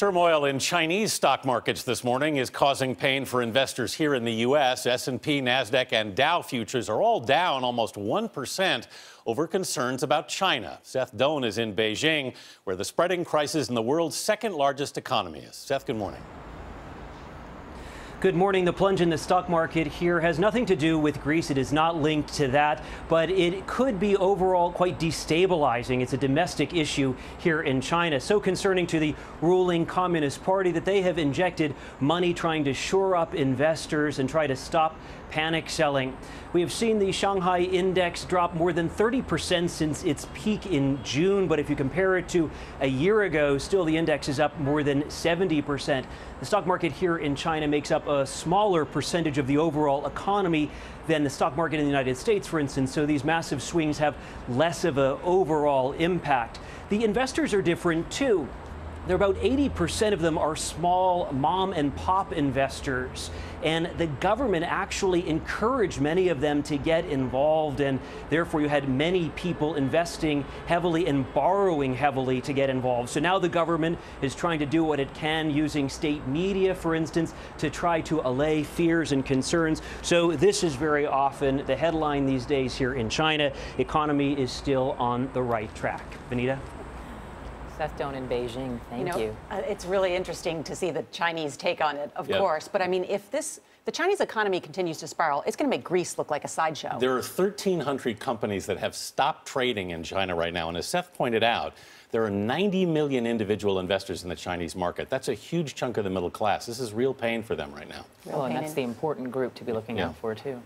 Turmoil in Chinese stock markets this morning is causing pain for investors here in the U.S. S&P, NASDAQ, and Dow futures are all down almost 1% over concerns about China. Seth Doane is in Beijing, where the spreading crisis in the world's second largest economy is. Seth, good morning. Good morning. The plunge in the stock market here has nothing to do with Greece. It is not linked to that, but it could be overall quite destabilizing. It's a domestic issue here in China, so concerning to the ruling Communist Party that they have injected money trying to shore up investors and try to stop panic selling. We have seen the Shanghai index drop more than 30% since its peak in June, but if you compare it to a year ago, still the index is up more than 70%. The stock market here in China makes up a smaller percentage of the overall economy than the stock market in the United States, for instance, so these massive swings have less of an overall impact. The investors are different too. There are about 80% of them are small mom and pop investors, and the government actually encouraged many of them to get involved, and therefore you had many people investing heavily and borrowing heavily to get involved. So now the government is trying to do what it can using state media, for instance, to try to allay fears and concerns. So this is very often the headline these days here in China. Economy is still on the right track. Benita? Seth Doane in Beijing, thank you. It's really interesting to see the Chinese take on it, of course. But I mean, if the Chinese economy continues to spiral, it's going to make Greece look like a sideshow. There are 1,300 companies that have stopped trading in China right now. And as Seth pointed out, there are 90 million individual investors in the Chinese market. That's a huge chunk of the middle class. This is real pain for them right now. Well, and that's the important group to be looking out for, too.